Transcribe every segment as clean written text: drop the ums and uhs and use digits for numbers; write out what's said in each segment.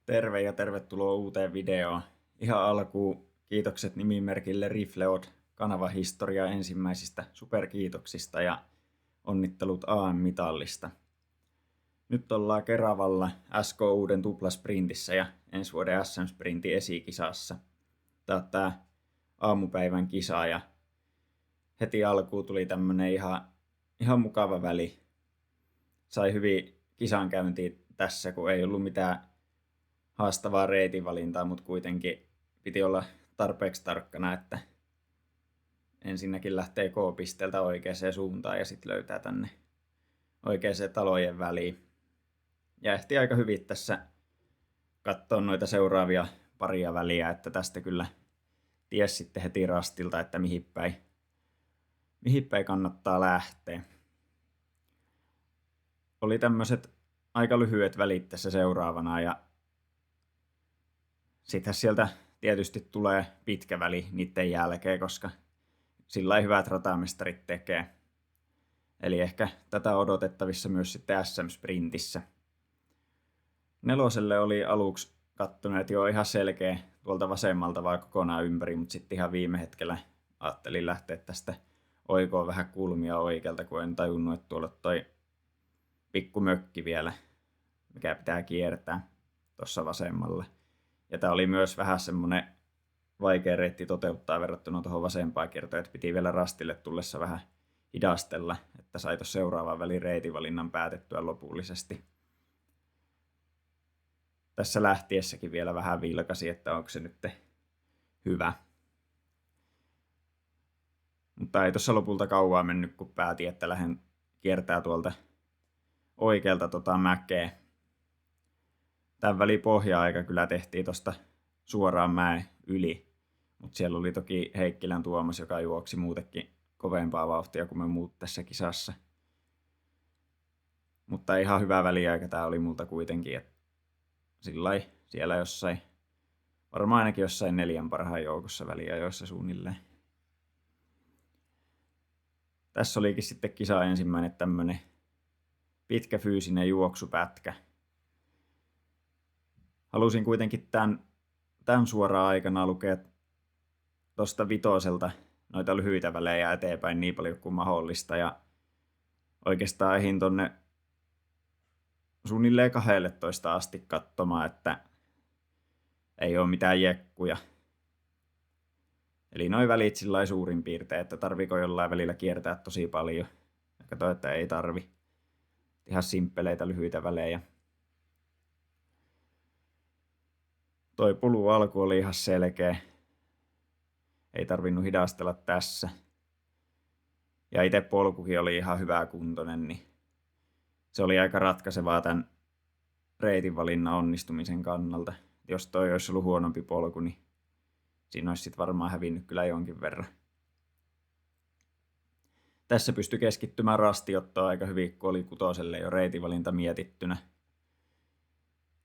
Terve ja tervetuloa uuteen videoon. Ihan alkuun kiitokset nimimerkille Rifleod kanavan historia ensimmäisistä superkiitoksista ja onnittelut AM-mitallista. Nyt ollaan Keravalla SK Uuden tuplasprintissä ja ensi vuoden SM-sprintin esikisassa. Tää on tää aamupäivän kisa ja heti alkuun tuli tämmönen ihan mukava väli. Sai hyvin kisankäyntiä tässä, kun ei ollut mitään haastavaa reitinvalintaa, mutta kuitenkin piti olla tarpeeksi tarkkana, että ensinnäkin lähtee K-pisteeltä oikeaan suuntaan ja sitten löytää tänne oikeaan talojen väliin. Ja ehti aika hyvin tässä katsoa noita seuraavia paria väliä, että tästä kyllä ties sitten heti rastilta, että mihin päin kannattaa lähteä. Oli tämmöiset aika lyhyet välit tässä seuraavana ja sitten sieltä tietysti tulee pitkä väli niiden jälkeen, koska sillä ei hyvät ratamestarit tekee. Eli ehkä tätä odotettavissa myös sitten SM-sprintissä. Neloselle oli aluksi kattoneet jo ihan selkeä tuolta vasemmalta vaan kokonaan ympäri, mutta sitten ihan viime hetkellä ajattelin lähteä tästä oikoon vähän kulmia oikealta, kun en tajunnut, että tuolla toi pikku mökki vielä, mikä pitää kiertää tuossa vasemmalla. Ja tää oli myös vähän semmonen vaikea reitti toteuttaa verrattuna tuohon vasempaan kiertoon, että piti vielä rastille tullessa vähän hidastella, että sai tuossa seuraavan välin reitinvalinnan päätettyä lopullisesti. Tässä lähtiessäkin vielä vähän vilkasi, että onko se nyt hyvä. Mutta ei tuossa lopulta kauaa mennyt, kun päätin, että lähden kiertää tuolta oikealta mäkeä. Tämän välin pohja-aika kyllä tehtiin tuosta suoraan mäen yli, mutta siellä oli toki Heikkilän Tuomas, joka juoksi muutenkin kovempaa vauhtia kuin me muut tässä kisassa. Mutta ihan hyvä väliaika tämä oli multa kuitenkin, että sillai siellä jossain, varmaan ainakin jossain 4 parhaan joukossa väliajoissa suunnilleen. Tässä olikin sitten kisa ensimmäinen tämmönen pitkä fyysinen juoksupätkä. Halusin kuitenkin tämän suoraan aikana lukea tuosta vitoselta noita lyhyitä välejä eteenpäin niin paljon kuin mahdollista. Ja oikeastaan ehdin tonne suunnilleen 12 asti katsomaan, että ei ole mitään jekkuja. Eli noin välit sillä suurin piirtein, että tarviiko jollain välillä kiertää tosi paljon. Ja katsoin, että ei tarvi. Ihan simppeleitä lyhyitä välejä. Toi pulu alku oli ihan selkeä. Ei tarvinnut hidastella tässä. Ja itse polkukin oli ihan hyvä kuntoinen, niin se oli aika ratkaisevaa tämän reitinvalinnan onnistumisen kannalta. Jos toi olisi ollut huonompi polku, niin siinä olisi sit varmaan hävinnyt kyllä jonkin verran. Tässä pystyi keskittymään rastiottoon aika hyvin, kun oli kutoselle jo reitinvalinta mietittynä.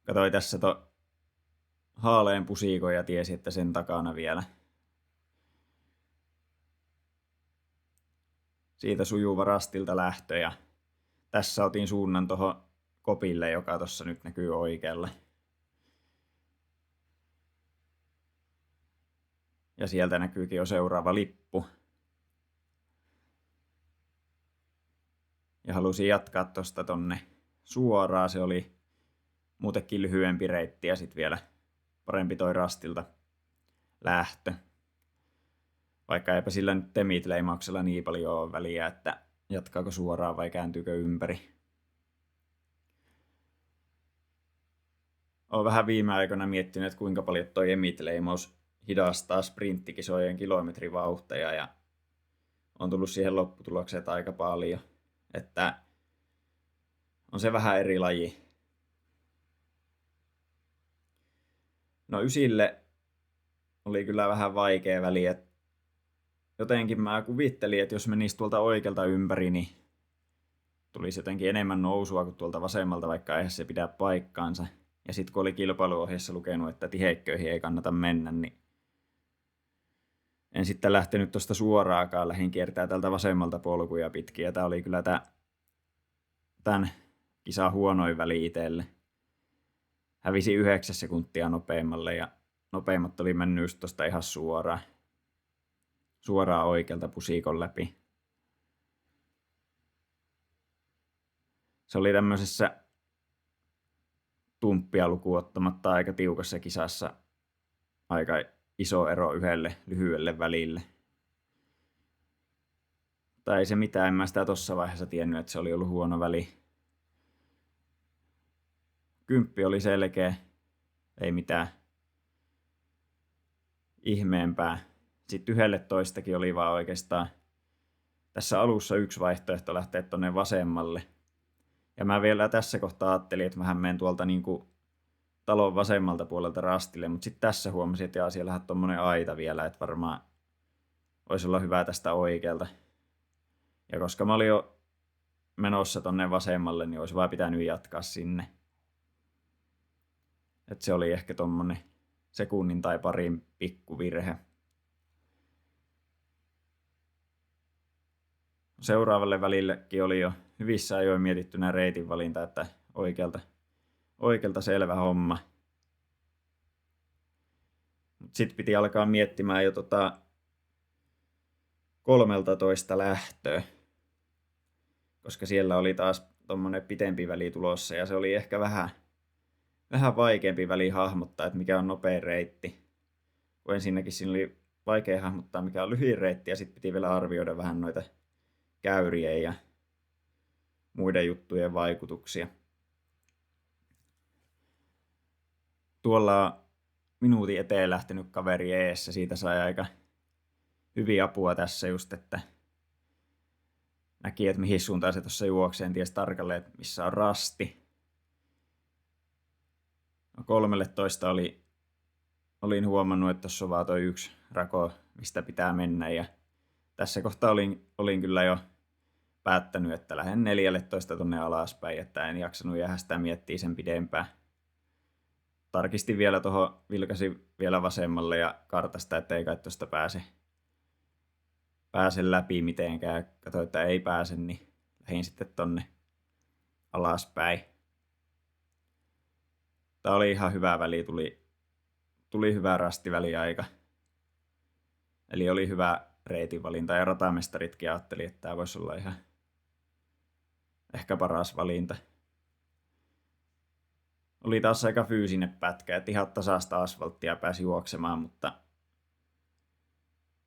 Katsoin tässä haaleen pusikon ja tiesi, että sen takana vielä. Siitä sujuva rastilta lähtö ja tässä otin suunnan tuohon kopille, joka tuossa nyt näkyy oikealle. Ja sieltä näkyykin jo seuraava lippu. Ja halusin jatkaa tuosta tonne suoraan. Se oli muutenkin lyhyempi reitti ja sitten vielä parempi toi rastilta lähtö. Vaikka eipä sillä nyt Temit-leimauksella niin paljon ole väliä, että jatkaako suoraan vai kääntyykö ympäri. Olen vähän viime aikoina miettinyt, että kuinka paljon toi Emit-leimaus hidastaa sprinttikisojen kilometrivauhteja ja on tullut siihen lopputulokseen aika paljon, että on se vähän eri laji. No ysille oli kyllä vähän vaikea väli, että jotenkin mä kuvittelin, että jos menisi tuolta oikealta ympäri, niin tulisi jotenkin enemmän nousua kuin tuolta vasemmalta, vaikka eihän se pidä paikkaansa. Ja sitten kun oli kilpailuohjeessa lukenut, että tiheikköihin ei kannata mennä, niin en sitten lähtenyt tuosta suoraakaan. Lähdin kiertää tältä vasemmalta polkuja pitkin. Ja tää oli kyllä tämän kisan huonoin väli itselle. hävisi 9 sekuntia nopeammalle ja nopeimmat oli mennyt just tosta ihan suoraan oikealta pusikon läpi. Se oli tämmöisessä tumppia lukuun ottamatta aika tiukassa kisassa aika iso ero yhdelle lyhyelle välille. Tai ei se mitään, en mä sitä tossa vaiheessa tiennyt, että se oli ollut huono väli. 10 oli selkeä, ei mitään ihmeempää. Sitten 11kin oli vaan oikeastaan tässä alussa yksi vaihtoehto lähteä tonne vasemmalle. Ja mä vielä tässä kohtaa ajattelin, että mähän menen tuolta niinku talon vasemmalta puolelta rastille, mutta sitten tässä huomasin, että siellähän on tommonen aita vielä, että varmaan voisi olla hyvä tästä oikealta. Ja koska mä olin jo menossa tonne vasemmalle, niin olisi vaan pitänyt jatkaa sinne. Et se oli ehkä tommonen sekunnin tai parin pikkuvirhe. Seuraavalle välillekin oli jo hyvissä ajoin mietittynä reitin valinta, että oikealta selvä homma. Sitten piti alkaa miettimään jo 13 lähtöä, koska siellä oli taas tommonen pitempi väli tulossa ja se oli ehkä vähän vaikeampi väli hahmottaa, että mikä on nopein reitti. Kun ensinnäkin siinä oli vaikea hahmottaa, mikä on lyhin reitti ja sitten piti vielä arvioida vähän noita käyrien ja muiden juttujen vaikutuksia. Tuolla minuutin eteen lähtenyt kaveri eessä, siitä sai aika hyviä apua tässä just, että näki, että mihin suuntaan se tuossa juoksee, en tiedä tarkalleen, että missä on rasti. 13 olin huomannut, että tuossa on vaan toi yksi rako, mistä pitää mennä ja tässä kohtaa olin kyllä jo päättänyt, että lähden 14 tonne alaspäin, että en jaksanut jäädä sitä miettiä sen pidempään. Tarkistin vielä vilkasin vielä vasemmalle ja kartasta, että ei kai tuosta pääse läpi mitenkään. Katsoin, että ei pääse, niin lähdin sitten tonne alaspäin. Tää oli ihan hyvä väli, tuli hyvä rastiväliaika. Eli oli hyvä reitinvalinta ja ratamestaritkin ajatteli, että tämä voisi olla ihan ehkä paras valinta. Oli taas aika fyysinen pätkä, että ihan tasaista asfalttia pääsi juoksemaan, mutta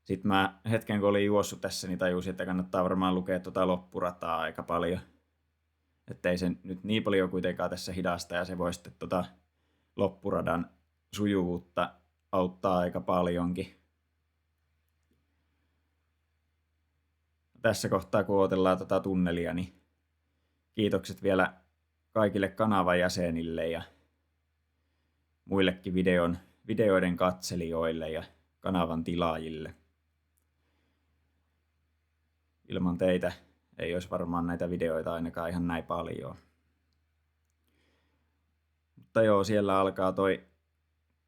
sitten mä hetken kun olin juossut tässä, niin tajusin, että kannattaa varmaan lukea tuota loppurataa aika paljon. Että ei se nyt niin paljon kuitenkaan tässä hidasta ja se voi sitten loppuradan sujuvuutta auttaa aika paljonkin. Tässä kohtaa kun odotellaan tätä tunnelia, niin kiitokset vielä kaikille kanavan jäsenille ja muillekin videoiden katselijoille ja kanavan tilaajille. Ilman teitä ei olisi varmaan näitä videoita ainakaan ihan näin paljon. Mutta joo, siellä alkaa toi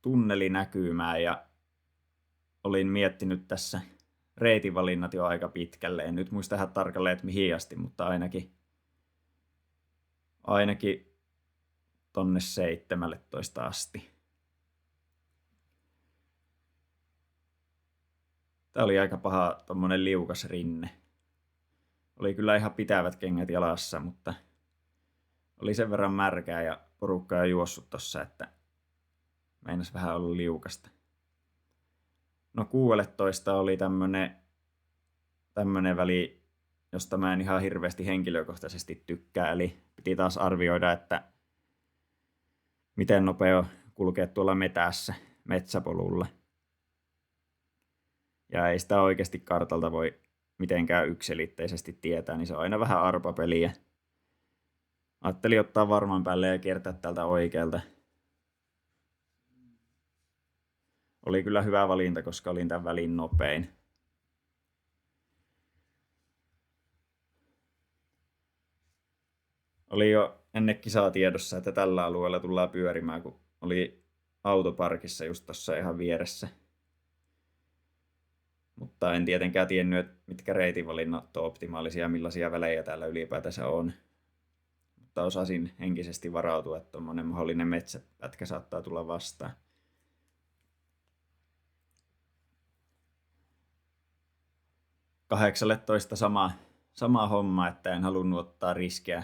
tunneli näkymään ja olin miettinyt tässä reitinvalinnat jo aika pitkälle. En nyt muista ihan tarkalleen, että mihin asti, mutta ainakin tonne 17 asti. Tää oli aika paha tommonen liukas rinne. Oli kyllä ihan pitävät kengät jalassa, mutta oli sen verran märkää ja porukka jo juossut tossa, että meinas vähän olla liukasta. No 16 oli tämmönen väli, josta mä en ihan hirveästi henkilökohtaisesti tykkää, eli piti taas arvioida, että miten nopea kulkea tuolla metsäpolulla. Ja ei sitä oikeasti kartalta voi mitenkään yksiselitteisesti tietää, niin se on aina vähän arpapeliä. Ajattelin ottaa varman päälle ja kiertää tältä oikealta. Oli kyllä hyvä valinta, koska olin tämän välin nopein. Oli jo ennen kisaa tiedossa, että tällä alueella tullaan pyörimään, kun oli autoparkissa just tuossa ihan vieressä. Mutta en tietenkään tiennyt, että mitkä reitinvalinnat on optimaalisia ja millaisia välejä täällä ylipäätänsä on. mutta osasin henkisesti varautua, että tuommoinen mahdollinen metsäpätkä saattaa tulla vastaan. Kahdeksalletoista sama homma, että en halunnut ottaa riskiä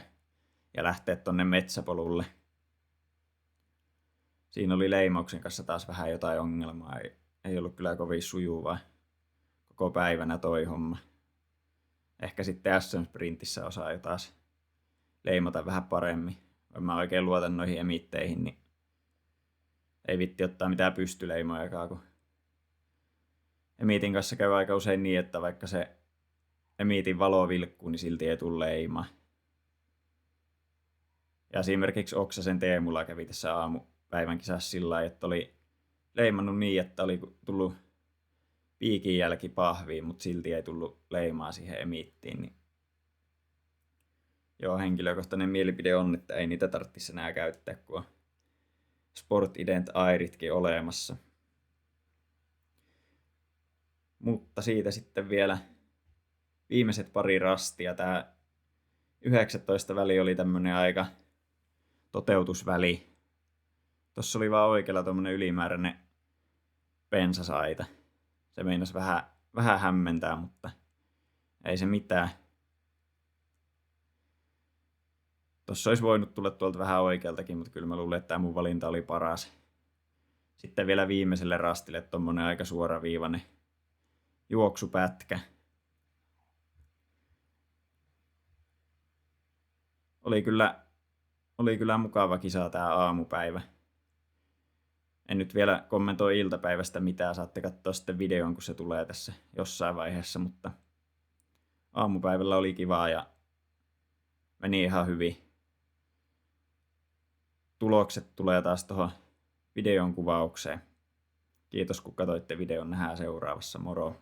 ja lähteä tonne metsäpolulle. Siinä oli leimauksen kanssa taas vähän jotain ongelmaa. Ei ollut kyllä kovin sujuvaa koko päivänä toi homma. Ehkä sitten SM-sprintissä osaa jo taas leimata vähän paremmin. En mä oikein luota noihin emitteihin, niin ei vitti ottaa mitään pystyleimojakaan, kun emitin kanssa käy aika usein niin, että vaikka se emitin valo vilkkuu, niin silti ei tule leimaa. Ja esimerkiksi Oksasen Teemulla kävi tässä aamupäivän kisassa sillä lailla, että oli leimannut niin, että oli tullut piikin jälki pahviin, mutta silti ei tullut leimaa siihen emittiin. Niin joo, henkilökohtainen mielipide on, että ei niitä tarvitsisi enää käyttää, kun on Sport Ident Airitkin olemassa. Mutta siitä sitten vielä viimeiset pari rastia. Tämä 19 väli oli tämmönen aika toteutusväli. Tossa oli vaan oikealla tommonen ylimääräinen pensasaita. Se meinasi vähän hämmentää, mutta ei se mitään. Tossa olisi voinut tulla tuolta vähän oikealtakin, mutta kyllä mä luulen, että tämä mun valinta oli paras. Sitten vielä viimeiselle rastille tommonen aika suoraviivainen juoksupätkä. Oli kyllä mukava kisa tää aamupäivä. En nyt vielä kommentoi iltapäivästä mitään, saatte katsoa sitten videon, kun se tulee tässä jossain vaiheessa, mutta aamupäivällä oli kivaa ja meni ihan hyvin. Tulokset tulee taas tuohon videon kuvaukseen. Kiitos kun katsoitte videon, nähdään seuraavassa, moro!